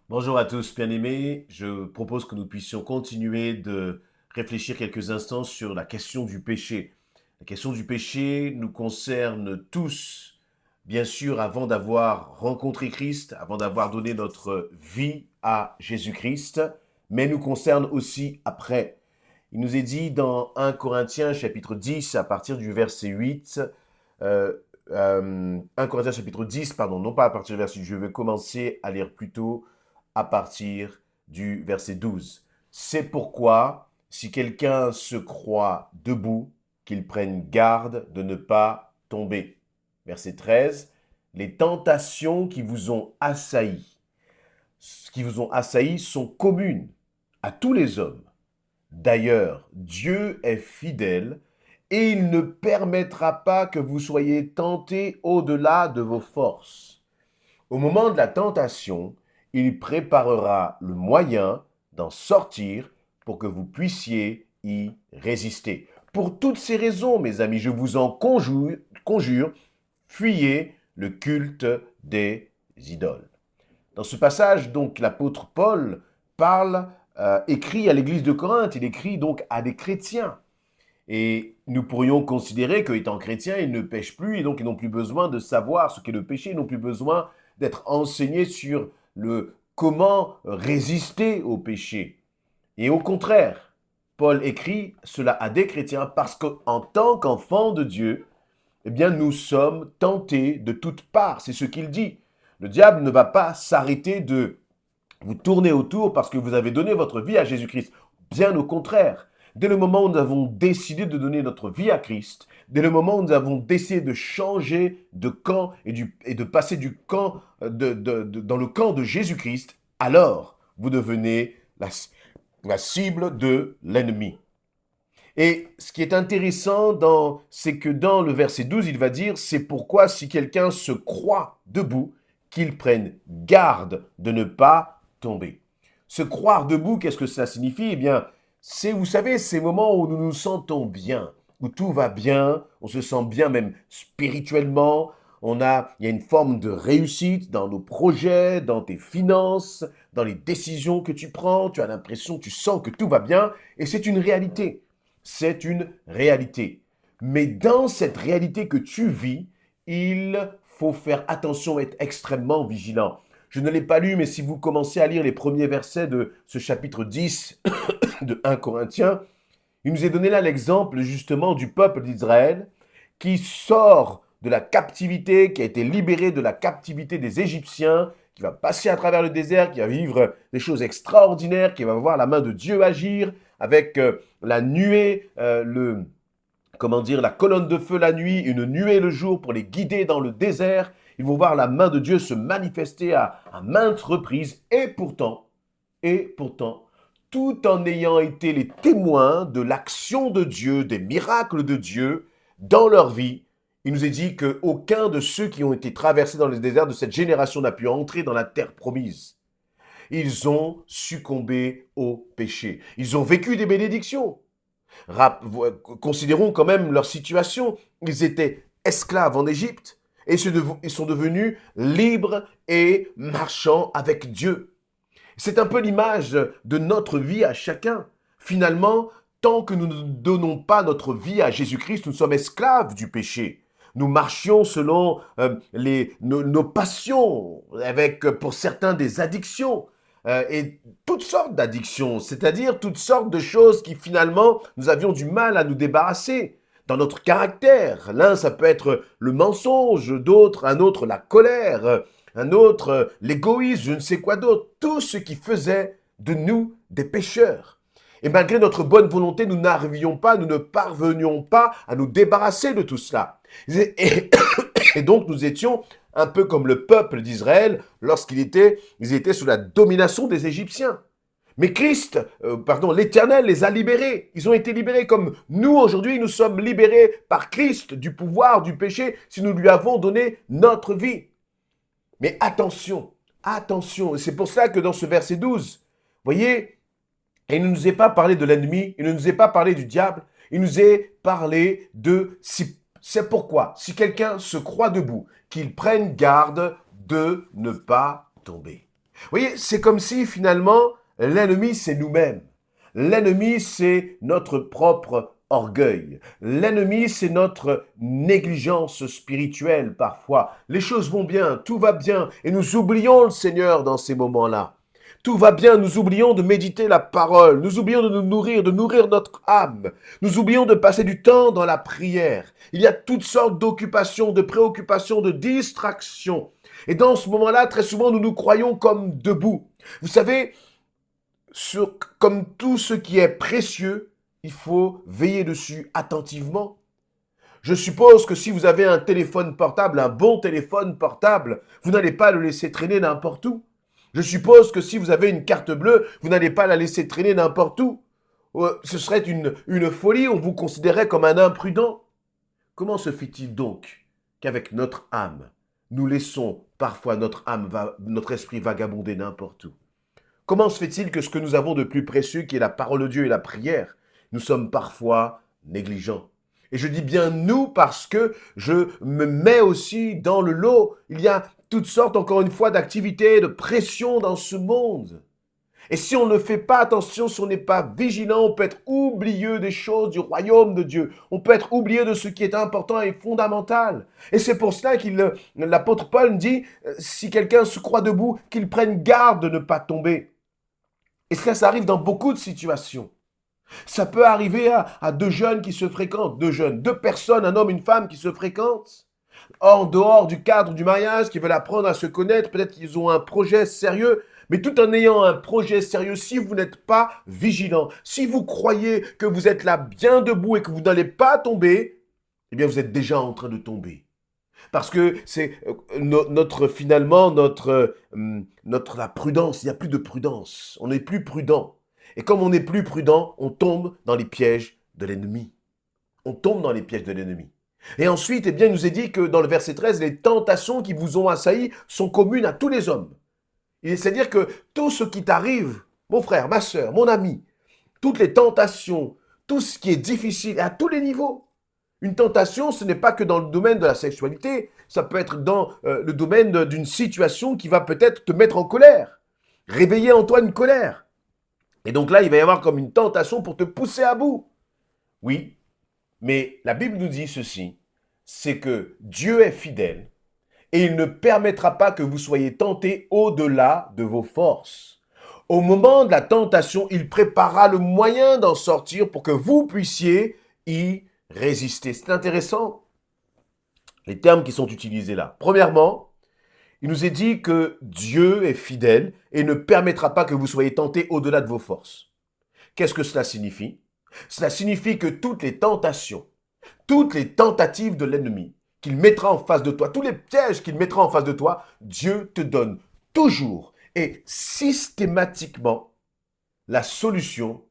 Bonjour à tous, bien-aimés. Je propose que nous puissions continuer de réfléchir quelques instants sur la question du péché. La question du péché nous concerne tous, bien sûr, avant d'avoir rencontré Christ, avant d'avoir donné notre vie à Jésus-Christ, mais nous concerne aussi après. Il nous est dit dans 1 Corinthiens chapitre 10, à partir du verset 8, 1 Corinthiens chapitre 10, pardon, non pas à partir du verset 8, je vais commencer à lire plutôt à partir du verset 12. C'est pourquoi, si quelqu'un se croit debout, qu'il prenne garde de ne pas tomber. Verset 13, les tentations qui vous ont assaillis sont communes à tous les hommes. D'ailleurs, Dieu est fidèle et il ne permettra pas que vous soyez tentés au-delà de vos forces. Au moment de la tentation, il préparera le moyen d'en sortir pour que vous puissiez y résister. Pour toutes ces raisons, mes amis, je vous en conjure, fuyez le culte des idoles. Dans ce passage, donc, l'apôtre Paul écrit à l'église de Corinthe, il écrit donc à des chrétiens. Et nous pourrions considérer qu'étant chrétiens, ils ne pêchent plus et donc ils n'ont plus besoin de savoir ce qu'est le péché, ils n'ont plus besoin d'être enseignés sur le comment résister au péché. Et au contraire, Paul écrit cela à des chrétiens parce qu'en tant qu'enfants de Dieu, eh bien nous sommes tentés de toutes parts, c'est ce qu'il dit. Le diable ne va pas s'arrêter de vous tournez autour parce que vous avez donné votre vie à Jésus-Christ. Bien au contraire. Dès le moment où nous avons décidé de donner notre vie à Christ, dès le moment où nous avons décidé de changer de camp et de passer du camp dans le camp de Jésus-Christ, alors vous devenez la cible de l'ennemi. Et ce qui est intéressant, c'est que dans le verset 12, il va dire, c'est pourquoi si quelqu'un se croit debout, qu'il prenne garde de ne pas tomber. Se croire debout, qu'est-ce que ça signifie? Eh bien, c'est, vous savez, ces moments où nous nous sentons bien, où tout va bien, on se sent bien même spirituellement, il y a une forme de réussite dans nos projets, dans tes finances, dans les décisions que tu prends, tu as l'impression, tu sens que tout va bien, et c'est une réalité. C'est une réalité. Mais dans cette réalité que tu vis, il faut faire attention, être extrêmement vigilant. Je ne l'ai pas lu, mais si vous commencez à lire les premiers versets de ce chapitre 10 de 1 Corinthiens, il nous est donné là l'exemple justement du peuple d'Israël qui sort de la captivité, qui a été libéré de la captivité des Égyptiens, qui va passer à travers le désert, qui va vivre des choses extraordinaires, qui va voir la main de Dieu agir avec la nuée, la colonne de feu la nuit, une nuée le jour pour les guider dans le désert. Ils vont voir la main de Dieu se manifester à maintes reprises. Et pourtant, tout en ayant été les témoins de l'action de Dieu, des miracles de Dieu dans leur vie, il nous est dit qu'aucun de ceux qui ont été traversés dans le désert de cette génération n'a pu entrer dans la terre promise. Ils ont succombé au péché. Ils ont vécu des bénédictions. Considérons quand même leur situation. Ils étaient esclaves en Égypte et ils sont devenus libres et marchant avec Dieu. C'est un peu l'image de notre vie à chacun. Finalement, tant que nous ne donnons pas notre vie à Jésus-Christ, nous sommes esclaves du péché. Nous marchions selon nos passions, avec pour certains des addictions, et toutes sortes d'addictions, c'est-à-dire toutes sortes de choses qui finalement nous avions du mal à nous débarrasser dans notre caractère. L'un, ça peut être le mensonge, un autre la colère, un autre l'égoïsme, je ne sais quoi d'autre. Tout ce qui faisait de nous des pécheurs. Et malgré notre bonne volonté, nous ne parvenions pas à nous débarrasser de tout cela. Et donc nous étions un peu comme le peuple d'Israël ils étaient sous la domination des Égyptiens. Mais l'Éternel les a libérés. Ils ont été libérés comme nous aujourd'hui, nous sommes libérés par Christ du pouvoir du péché si nous lui avons donné notre vie. Mais attention, attention. Et c'est pour ça que dans ce verset 12, voyez, il ne nous est pas parlé de l'ennemi, il ne nous est pas parlé du diable, il nous est parlé c'est pourquoi, si quelqu'un se croit debout, qu'il prenne garde de ne pas tomber. Vous voyez, c'est comme si finalement, l'ennemi, c'est nous-mêmes. L'ennemi, c'est notre propre orgueil. L'ennemi, c'est notre négligence spirituelle parfois. Les choses vont bien, tout va bien, et nous oublions le Seigneur dans ces moments-là. Tout va bien, nous oublions de méditer la parole, nous oublions de nous nourrir, de nourrir notre âme. Nous oublions de passer du temps dans la prière. Il y a toutes sortes d'occupations, de préoccupations, de distractions. Et dans ce moment-là, très souvent, nous nous croyons comme debout. Vous savez, comme tout ce qui est précieux, il faut veiller dessus attentivement. Je suppose que si vous avez un téléphone portable, un bon téléphone portable, vous n'allez pas le laisser traîner n'importe où. Je suppose que si vous avez une carte bleue, vous n'allez pas la laisser traîner n'importe où. Ce serait une folie, on vous considérait comme un imprudent. Comment se fait-il donc qu'avec notre âme, nous laissons parfois notre esprit vagabonder n'importe où? Comment se fait-il que ce que nous avons de plus précieux, qui est la parole de Dieu et la prière, nous sommes parfois négligents? Et je dis bien nous parce que je me mets aussi dans le lot. Il y a toutes sortes, encore une fois, d'activités, de pression dans ce monde. Et si on ne fait pas attention, si on n'est pas vigilant, on peut être oublieux des choses du royaume de Dieu. On peut être oublieux de ce qui est important et fondamental. Et c'est pour cela l'apôtre Paul dit, si quelqu'un se croit debout, qu'il prenne garde de ne pas tomber. Et ça arrive dans beaucoup de situations. Ça peut arriver à deux jeunes qui se fréquentent, deux personnes, un homme, une femme qui se fréquentent, en dehors du cadre du mariage, qui veulent apprendre à se connaître, peut-être qu'ils ont un projet sérieux, mais tout en ayant un projet sérieux, si vous n'êtes pas vigilant, si vous croyez que vous êtes là bien debout et que vous n'allez pas tomber, eh bien vous êtes déjà en train de tomber. Parce que c'est la prudence, il n'y a plus de prudence, on n'est plus prudent. Et comme on n'est plus prudent, on tombe dans les pièges de l'ennemi. On tombe dans les pièges de l'ennemi. Et ensuite, eh bien, il nous est dit que dans le verset 13, les tentations qui vous ont assaillis sont communes à tous les hommes. C'est-à-dire que tout ce qui t'arrive, mon frère, ma soeur, mon ami, toutes les tentations, tout ce qui est difficile à tous les niveaux. Une tentation, ce n'est pas que dans le domaine de la sexualité, ça peut être dans le domaine d'une situation qui va peut-être te mettre en colère, réveiller en toi une colère. Et donc là, il va y avoir comme une tentation pour te pousser à bout. Oui, mais la Bible nous dit ceci, c'est que Dieu est fidèle et il ne permettra pas que vous soyez tentés au-delà de vos forces. Au moment de la tentation, il préparera le moyen d'en sortir pour que vous puissiez y résister. C'est intéressant, les termes qui sont utilisés là. Premièrement, il nous est dit que Dieu est fidèle et ne permettra pas que vous soyez tentés au-delà de vos forces. Qu'est-ce que cela signifie? Cela signifie que toutes les tentations, toutes les tentatives de l'ennemi qu'il mettra en face de toi, tous les pièges qu'il mettra en face de toi, Dieu te donne toujours et systématiquement la solution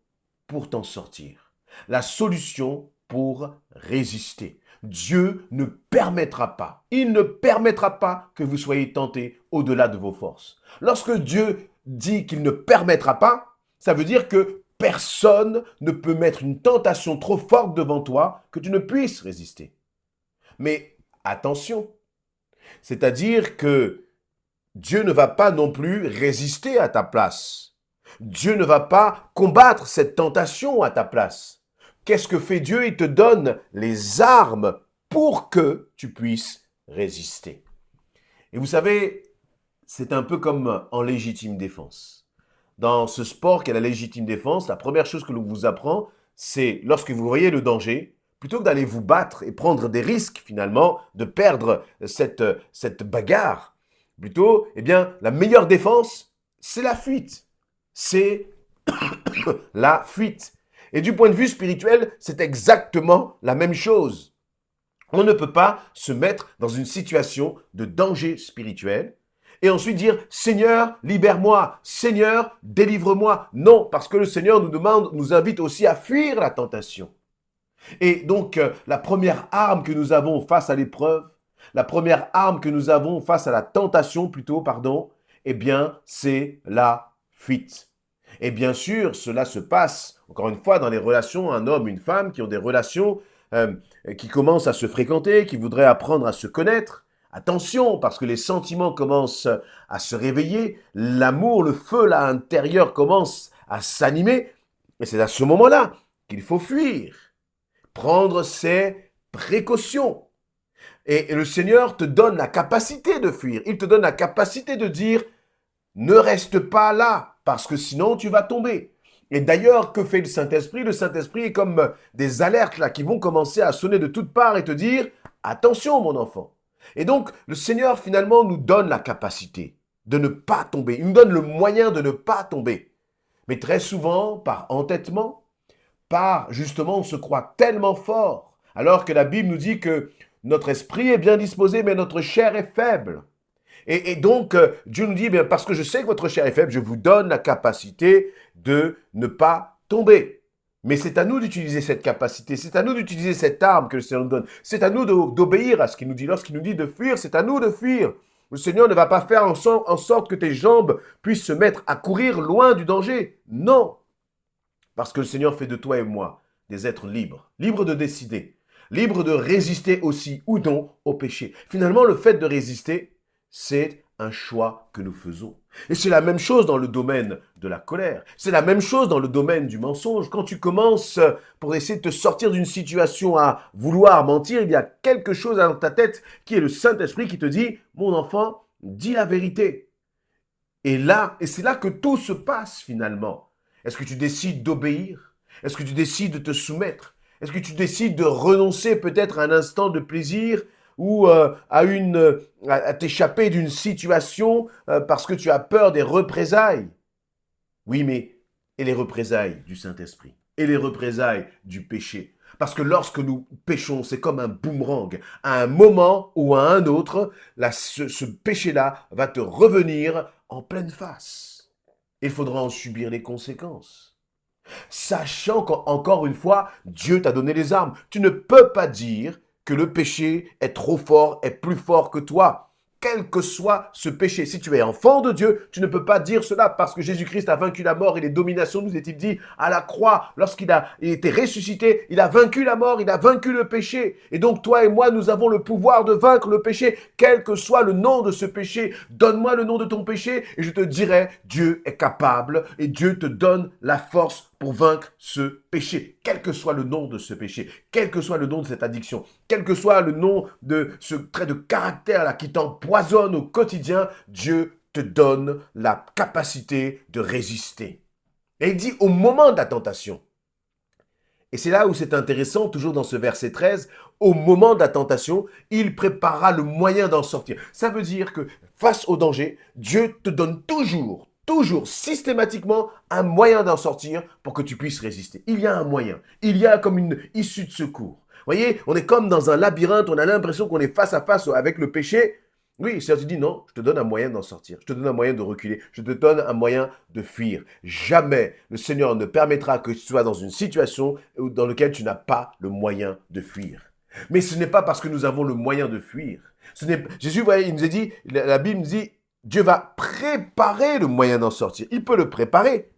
pour t'en sortir, la solution pour résister. Dieu ne permettra pas, il ne permettra pas que vous soyez tentés au-delà de vos forces. Lorsque Dieu dit qu'il ne permettra pas, ça veut dire que personne ne peut mettre une tentation trop forte devant toi que tu ne puisses résister. Mais attention, c'est-à-dire que Dieu ne va pas non plus résister à ta place. Dieu ne va pas combattre cette tentation à ta place. Qu'est-ce que fait Dieu? Il te donne les armes pour que tu puisses résister. Et vous savez, c'est un peu comme en légitime défense. Dans ce sport qu'est la légitime défense, la première chose que l'on vous apprend, c'est lorsque vous voyez le danger, plutôt que d'aller vous battre et prendre des risques finalement de perdre cette bagarre, plutôt, eh bien, la meilleure défense, c'est la fuite. C'est la fuite. Et du point de vue spirituel, c'est exactement la même chose. On ne peut pas se mettre dans une situation de danger spirituel et ensuite dire « Seigneur, libère-moi, Seigneur, délivre-moi ». Non, parce que le Seigneur nous invite aussi à fuir la tentation. Et donc, la première arme que nous avons face à l'épreuve, la première arme que nous avons face à la tentation plutôt, eh bien, c'est la fuite. Et bien sûr, cela se passe, encore une fois, dans les relations, un homme, une femme qui ont des relations qui commencent à se fréquenter, qui voudraient apprendre à se connaître, Attention, parce que les sentiments commencent à se réveiller, l'amour, le feu là intérieur commence à s'animer, et c'est à ce moment-là qu'il faut fuir, prendre ses précautions. Et le Seigneur te donne la capacité de fuir, il te donne la capacité de dire, ne reste pas là, parce que sinon tu vas tomber. Et d'ailleurs, que fait le Saint-Esprit? Le Saint-Esprit est comme des alertes là qui vont commencer à sonner de toutes parts et te dire, attention mon enfant. Et donc, le Seigneur finalement nous donne la capacité de ne pas tomber. Il nous donne le moyen de ne pas tomber. Mais très souvent, par entêtement, par justement, on se croit tellement fort, alors que la Bible nous dit que notre esprit est bien disposé, mais notre chair est faible. Et donc, Dieu nous dit, bien, parce que je sais que votre chair est faible, je vous donne la capacité de ne pas tomber. Mais c'est à nous d'utiliser cette capacité, c'est à nous d'utiliser cette arme que le Seigneur nous donne. C'est à nous d'obéir à ce qu'il nous dit. Lorsqu'il nous dit de fuir, c'est à nous de fuir. Le Seigneur ne va pas faire en sorte que tes jambes puissent se mettre à courir loin du danger. Non. Parce que le Seigneur fait de toi et moi des êtres libres, libres de décider, libres de résister aussi ou non au péché. Finalement, le fait de résister, c'est un choix que nous faisons. Et c'est la même chose dans le domaine de la colère. C'est la même chose dans le domaine du mensonge. Quand tu commences pour essayer de te sortir d'une situation à vouloir mentir, il y a quelque chose dans ta tête qui est le Saint-Esprit qui te dit, mon enfant, dis la vérité. Et c'est là que tout se passe finalement. Est-ce que tu décides d'obéir? Est-ce que tu décides de te soumettre? Est-ce que tu décides de renoncer peut-être à un instant de plaisir ou à t'échapper d'une situation parce que tu as peur des représailles? Oui, mais et les représailles du Saint-Esprit? Et les représailles du péché? Parce que lorsque nous péchons, c'est comme un boomerang. À un moment ou à un autre, ce péché-là va te revenir en pleine face. Il faudra en subir les conséquences. Sachant qu'encore une fois, Dieu t'a donné les armes. Tu ne peux pas dire que le péché est trop fort, est plus fort que toi. Quel que soit ce péché, si tu es enfant de Dieu, tu ne peux pas dire cela parce que Jésus-Christ a vaincu la mort et les dominations, nous est-il dit, à la croix, lorsqu'il a été ressuscité, il a vaincu la mort, il a vaincu le péché. Et donc toi et moi, nous avons le pouvoir de vaincre le péché, quel que soit le nom de ce péché. Donne-moi le nom de ton péché et je te dirai, Dieu est capable et Dieu te donne la force pour vaincre ce péché, quel que soit le nom de ce péché, quel que soit le nom de cette addiction, quel que soit le nom de ce trait de caractère-là qui t'empoisonne au quotidien, Dieu te donne la capacité de résister. Et il dit au moment de la tentation. Et c'est là où c'est intéressant, toujours dans ce verset 13, au moment de la tentation, il préparera le moyen d'en sortir. Ça veut dire que face au danger, Dieu te donne toujours, systématiquement, un moyen d'en sortir pour que tu puisses résister. Il y a un moyen. Il y a comme une issue de secours. Vous voyez, on est comme dans un labyrinthe, on a l'impression qu'on est face à face avec le péché. Oui, Seigneur te dit non, je te donne un moyen d'en sortir. Je te donne un moyen de reculer. Je te donne un moyen de fuir. Jamais le Seigneur ne permettra que tu sois dans une situation dans laquelle tu n'as pas le moyen de fuir. Mais ce n'est pas parce que nous avons le moyen de fuir. Jésus, vous voyez, il nous a dit, la Bible nous dit, Dieu va préparer le moyen d'en sortir. Il peut le préparer.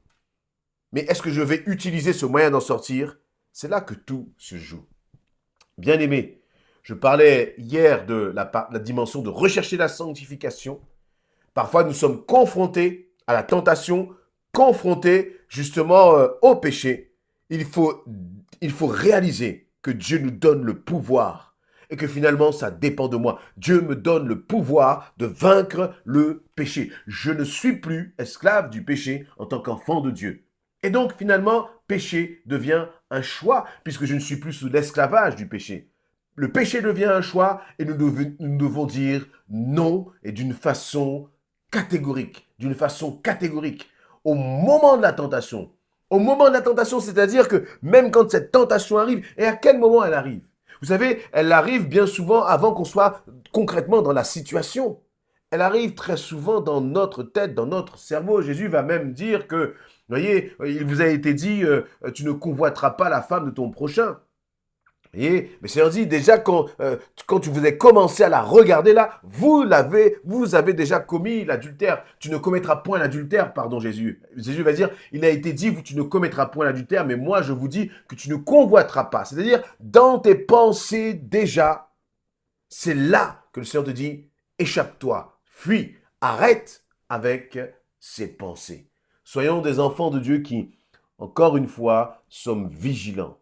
Mais est-ce que je vais utiliser ce moyen d'en sortir? C'est là que tout se joue. Bien-aimés, je parlais hier de la dimension de rechercher la sanctification. Parfois, nous sommes confrontés à la tentation, confrontés justement au péché. Il faut réaliser que Dieu nous donne le pouvoir et que finalement, ça dépend de moi. Dieu me donne le pouvoir de vaincre le péché. Je ne suis plus esclave du péché en tant qu'enfant de Dieu. Et donc, finalement, péché devient un choix puisque je ne suis plus sous l'esclavage du péché. Le péché devient un choix et nous devons dire non et d'une façon catégorique. D'une façon catégorique. Au moment de la tentation. Au moment de la tentation, c'est-à-dire que même quand cette tentation arrive, et à quel moment elle arrive? Vous savez, elle arrive bien souvent avant qu'on soit concrètement dans la situation. Elle arrive très souvent dans notre tête, dans notre cerveau. Jésus va même dire que, vous voyez, il vous a été dit, tu ne convoiteras pas la femme de ton prochain. Mais Seigneur dit déjà quand vous avez commencé à la regarder là, vous avez déjà commis l'adultère. Tu ne commettras point l'adultère, pardon Jésus. Jésus va dire, il a été dit, tu ne commettras point l'adultère, mais moi je vous dis que tu ne convoiteras pas. C'est-à-dire, dans tes pensées déjà, c'est là que le Seigneur te dit, échappe-toi, fuis, arrête avec ces pensées. Soyons des enfants de Dieu qui, encore une fois, sommes vigilants.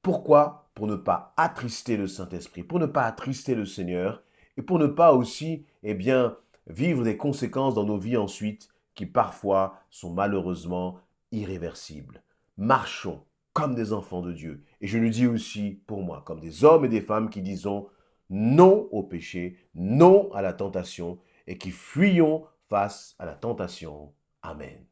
Pourquoi? Pour ne pas attrister le Saint-Esprit, pour ne pas attrister le Seigneur et pour ne pas aussi, vivre des conséquences dans nos vies ensuite qui parfois sont malheureusement irréversibles. Marchons comme des enfants de Dieu. Et je le dis aussi pour moi, comme des hommes et des femmes qui disons non au péché, non à la tentation et qui fuyons face à la tentation. Amen.